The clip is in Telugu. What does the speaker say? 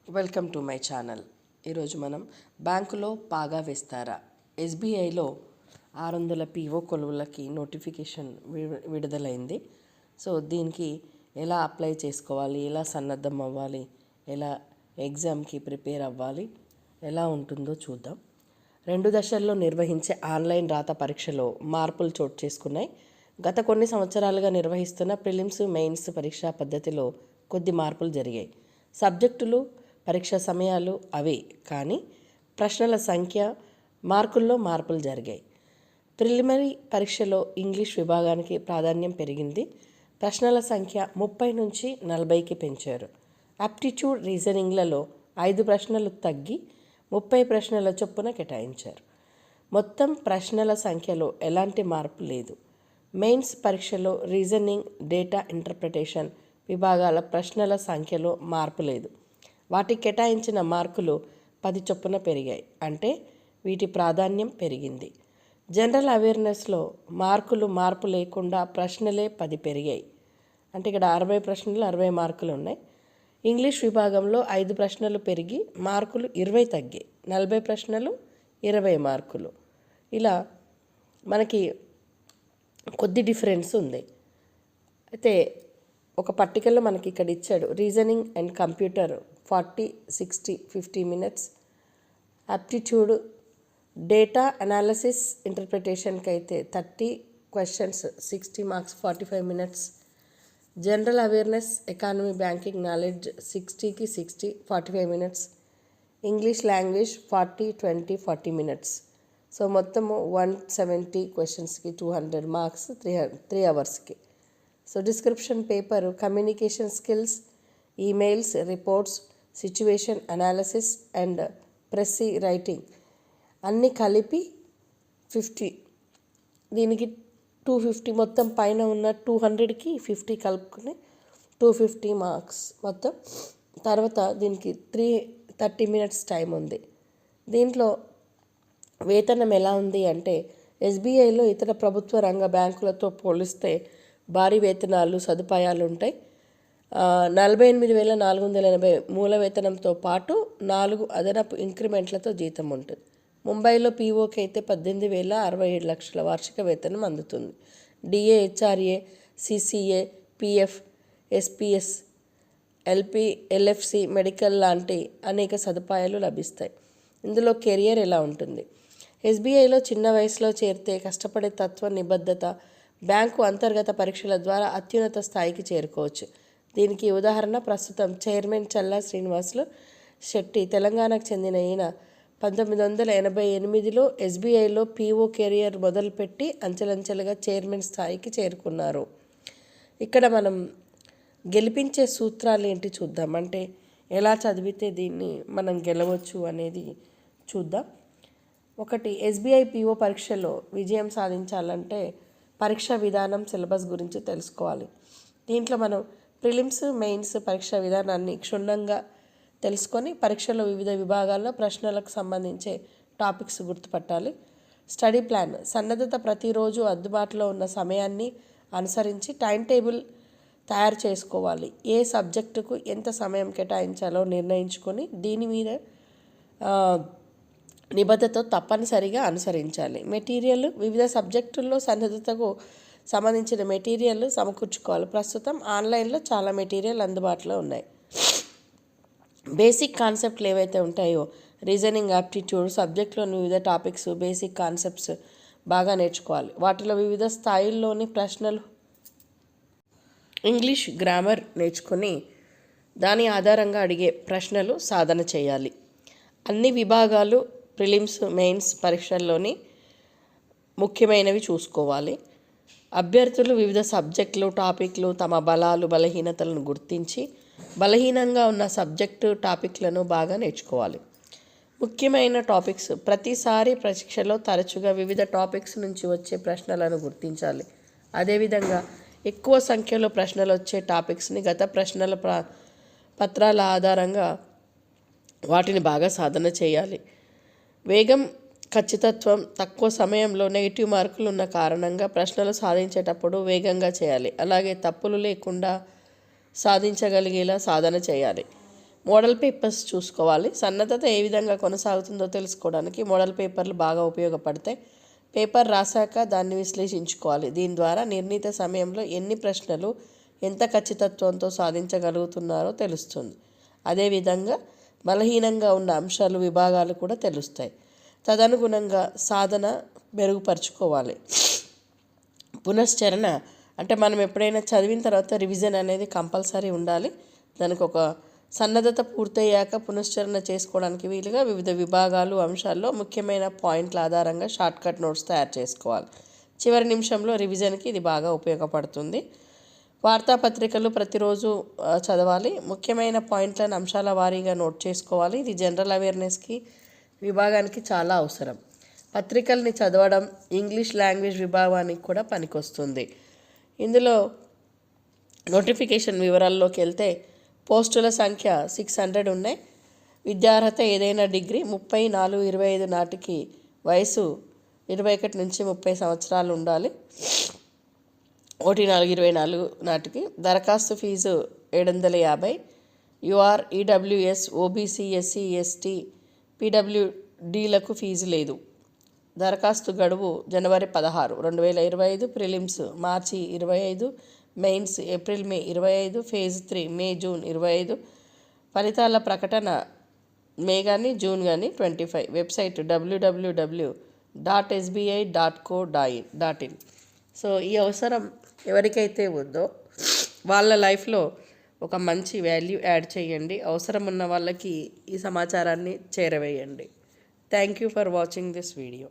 Welcome to my channel. ఈరోజు మనం బ్యాంకులో పాగా వేస్తారా, ఎస్బీఐలో 600 పీఓ కొలువులకి నోటిఫికేషన్ విడుదలైంది. సో దీనికి ఎలా అప్లై చేసుకోవాలి, ఎలా సన్నద్ధం అవ్వాలి, ఎలా ఎగ్జామ్కి ప్రిపేర్ అవ్వాలి, ఎలా ఉంటుందో చూద్దాం. 2 దశల్లో నిర్వహించే ఆన్లైన్ రాత పరీక్షలో మార్పులు చోటు చేసుకున్నాయి. గత కొన్ని సంవత్సరాలుగా నిర్వహిస్తున్న ప్రిలిమ్స్, మెయిన్స్ పరీక్షా పద్ధతిలో కొద్ది మార్పులు జరిగాయి. సబ్జెక్టులు, పరీక్ష సమయాలు అవే, కానీ ప్రశ్నల సంఖ్య, మార్కుల్లో మార్పులు జరిగాయి. ప్రిలిమినరీ పరీక్షలో ఇంగ్లీష్ విభాగానికి ప్రాధాన్యం పెరిగింది. ప్రశ్నల సంఖ్య 30 నుంచి 40కి పెంచారు. ఆప్టిట్యూడ్, రీజనింగ్లలో 5 ప్రశ్నలు తగ్గి 30 ప్రశ్నల చొప్పున కేటాయించారు. మొత్తం ప్రశ్నల సంఖ్యలో ఎలాంటి మార్పు లేదు. మెయిన్స్ పరీక్షలో రీజనింగ్, డేటా ఇంటర్ప్రిటేషన్ విభాగాల ప్రశ్నల సంఖ్యలో మార్పు లేదు. వాటికి కేటాయించిన మార్కులు 10 చొప్పున పెరిగాయి, అంటే వీటి ప్రాధాన్యం పెరిగింది. జనరల్ అవేర్నెస్లో మార్పు లేకుండా ప్రశ్నలే 10 పెరిగాయి, అంటే ఇక్కడ 60 ప్రశ్నలు 60 మార్కులు ఉన్నాయి. ఇంగ్లీష్ విభాగంలో 5 ప్రశ్నలు పెరిగి మార్కులు 20 తగ్గాయి, 40 ప్రశ్నలు 20 మార్కులు. ఇలా మనకి కొద్ది డిఫరెన్స్ ఉంది. అయితే ఒక పట్టికలో మనకి ఇక్కడ ఇచ్చాడు, reasoning and computer 40, 60, 50 minutes, aptitude, data analysis, ఇంటర్ప్రిటేషన్కి అయితే 30 questions 60 marks 45 minutes, general awareness, economy, banking knowledge 60కి 60 45 minutes, English language 40, 20, 40 minutes. So మొత్తము 170 క్వశ్చన్స్కి 200 మార్క్స్ 3 అవర్స్కి. So description paper, communication skills, emails, reports, situation analysis and precis writing అన్నీ కలిపి 50. దీనికి 250, మొత్తం పైన ఉన్న 200కి 50 కలుపుకుని 250 మార్క్స్ మొత్తం. తర్వాత దీనికి 30 మినిట్స్ టైం ఉంది. దీంట్లో వేతనం ఎలా ఉంది అంటే, ఎస్బీఐలో ఇతర ప్రభుత్వ రంగ బ్యాంకులతో పోలిస్తే భారీ వేతనాలు, సదుపాయాలు ఉంటాయి. 48,480 మూల వేతనంతో పాటు 4 అదనపు ఇంక్రిమెంట్లతో జీతం ఉంటుంది. ముంబైలో పీఓకి అయితే 18,067 లక్షల వార్షిక వేతనం అందుతుంది. DA, HRA, CCA, PF, SPS, LP, LFC, medical లాంటి అనేక సదుపాయాలు లభిస్తాయి. ఇందులో కెరియర్ ఎలా ఉంటుంది? ఎస్బీఐలో చిన్న వయసులో చేరితే కష్టపడే తత్వ, నిబద్ధత, బ్యాంకు అంతర్గత పరీక్షల ద్వారా అత్యున్నత స్థాయికి చేరుకోవచ్చు. దీనికి ఉదాహరణ ప్రస్తుతం చైర్మన్ చల్లా శ్రీనివాసులు శెట్టి, తెలంగాణకు చెందిన ఈయన 1988లో ఎస్బీఐలో పీఓ కెరియర్ మొదలుపెట్టి అంచెలంచెలుగా చైర్మన్ స్థాయికి చేరుకున్నారు. ఇక్కడ మనం గెలిపించే సూత్రాలు ఏంటి చూద్దాం. అంటే ఎలా చదివితే దీన్ని మనం గెలవచ్చు అనేది చూద్దాం. 1, ఎస్బీఐ పీఓ పరీక్షలో విజయం సాధించాలంటే పరీక్షా విధానం, సిలబస్ గురించి తెలుసుకోవాలి. దీంట్లో మనం ప్రిలిమ్స్, మెయిన్స్ పరీక్షా విధానాన్ని క్షుణ్ణంగా తెలుసుకొని పరీక్షలో వివిధ విభాగాల్లో ప్రశ్నలకు సంబంధించే టాపిక్స్ గుర్తుపట్టాలి. స్టడీ ప్లాన్, సన్నద్ధత ప్రతిరోజు అందుబాటులో ఉన్న సమయాన్ని అనుసరించి టైం టేబుల్ తయారు చేసుకోవాలి. ఏ సబ్జెక్టుకు ఎంత సమయం కేటాయించాలో నిర్ణయించుకొని దీని మీద నిబద్ధతతో తప్పనిసరిగా అనుసరించాలి. మెటీరియల్, వివిధ సబ్జెక్టుల్లో సన్నద్ధతకు సంబంధించిన మెటీరియల్ సమకూర్చుకోవాలి. ప్రస్తుతం ఆన్లైన్లో చాలా మెటీరియల్ అందుబాటులో ఉన్నాయి. బేసిక్ కాన్సెప్ట్లు ఏవైతే ఉంటాయో, రీజనింగ్, ఆప్టిట్యూడ్ సబ్జెక్టులోని వివిధ టాపిక్స్, బేసిక్ కాన్సెప్ట్స్ బాగా నేర్చుకోవాలి. వాటిలో వివిధ స్థాయిల్లోని ప్రశ్నలు, ఇంగ్లీష్ గ్రామర్ నేర్చుకొని దాని ఆధారంగా అడిగే ప్రశ్నలు సాధన చేయాలి. అన్ని విభాగాలు ప్రిలిమ్స్, మెయిన్స్ పరీక్షల్లోని ముఖ్యమైనవి చూసుకోవాలి. అభ్యర్థులు వివిధ సబ్జెక్టులు, టాపిక్లు, తమ బలాలు, బలహీనతలను గుర్తించి బలహీనంగా ఉన్న సబ్జెక్టు, టాపిక్లను బాగా నేర్చుకోవాలి. ముఖ్యమైన టాపిక్స్, ప్రతిసారి పరీక్షలో తరచుగా వివిధ టాపిక్స్ నుంచి వచ్చే ప్రశ్నలను గుర్తించాలి. అదేవిధంగా ఎక్కువ సంఖ్యలో ప్రశ్నలు వచ్చే టాపిక్స్ని గత ప్రశ్నల పత్రాల ఆధారంగా వాటిని బాగా సాధన చేయాలి. వేగం, ఖచ్చితత్వం, తక్కువ సమయంలో నెగిటివ్ మార్కులు ఉన్న కారణంగా ప్రశ్నలు సాధించేటప్పుడు వేగంగా చేయాలి. అలాగే తప్పులు లేకుండా సాధించగలిగేలా సాధన చేయాలి. మోడల్ పేపర్స్ చూసుకోవాలి. సన్నద్ధత ఏ విధంగా కొనసాగుతుందో తెలుసుకోవడానికి మోడల్ పేపర్లు బాగా ఉపయోగపడతాయి. పేపర్ రాశాక దాన్ని విశ్లేషించుకోవాలి. దీని ద్వారా నిర్ణీత సమయంలో ఎన్ని ప్రశ్నలు ఎంత ఖచ్చితత్వంతో సాధించగలుగుతున్నారో తెలుస్తుంది. అదేవిధంగా బలహీనంగా ఉన్న అంశాలు విభాగాలు కూడా తెలుస్తాయి. తదనుగుణంగా సాధన మెరుగుపరుచుకోవాలి. పునశ్చరణ అంటే మనం ఎప్పుడైనా చదివిన తర్వాత రివిజన్ అనేది కంపల్సరీ ఉండాలి. దానికి ఒక సన్నద్ధత పూర్తయ్యాక పునశ్చరణ చేసుకోవడానికి వీలుగా వివిధ విభాగాలు అంశాల్లో ముఖ్యమైన పాయింట్ల ఆధారంగా షార్ట్కట్ నోట్స్ తయారు చేసుకోవాలి. చివరి నిమిషంలో రివిజన్కి ఇది బాగా ఉపయోగపడుతుంది. వార్తాపత్రికలు ప్రతిరోజు చదవాలి. ముఖ్యమైన పాయింట్లను అంశాల వారీగా నోట్ చేసుకోవాలి. ఇది జనరల్ అవేర్నెస్కి విభాగానికి చాలా అవసరం. పత్రికల్ని చదవడం ఇంగ్లీష్ లాంగ్వేజ్ విభాగానికి కూడా పనికొస్తుంది. ఇందులో నోటిఫికేషన్ వివరాల్లోకి వెళ్తే పోస్టుల సంఖ్య 600 ఉన్నాయి. విద్యార్హత ఏదైనా డిగ్రీ, 30/4/25 నాటికి వయసు 21 నుంచి 30 సంవత్సరాలు ఉండాలి. 1/4/24 నాటికి. దరఖాస్తు fee 750. UR, EWS, OBC, SC, ST, పీడబ్ల్యూడీలకు ఫీజు లేదు. దరఖాస్తు గడువు జనవరి 16, 2025. ప్రిలిమ్స్ మార్చి 25, మెయిన్స్ ఏప్రిల్-మే 25, ఫేజ్ 3 మే-జూన్ 25. ఫలితాల ప్రకటన మే కానీ జూన్ కానీ 25. Website www.sbi.co.in. సో ఈ అవసరం ఎవరికైతే ఉందో వాళ్ళ లైఫ్లో ఒక మంచి వాల్యూ యాడ్ చేయండి. అవసరం ఉన్న వాళ్ళకి ఈ సమాచారాన్ని చేరవేయండి. Thank you for watching this video.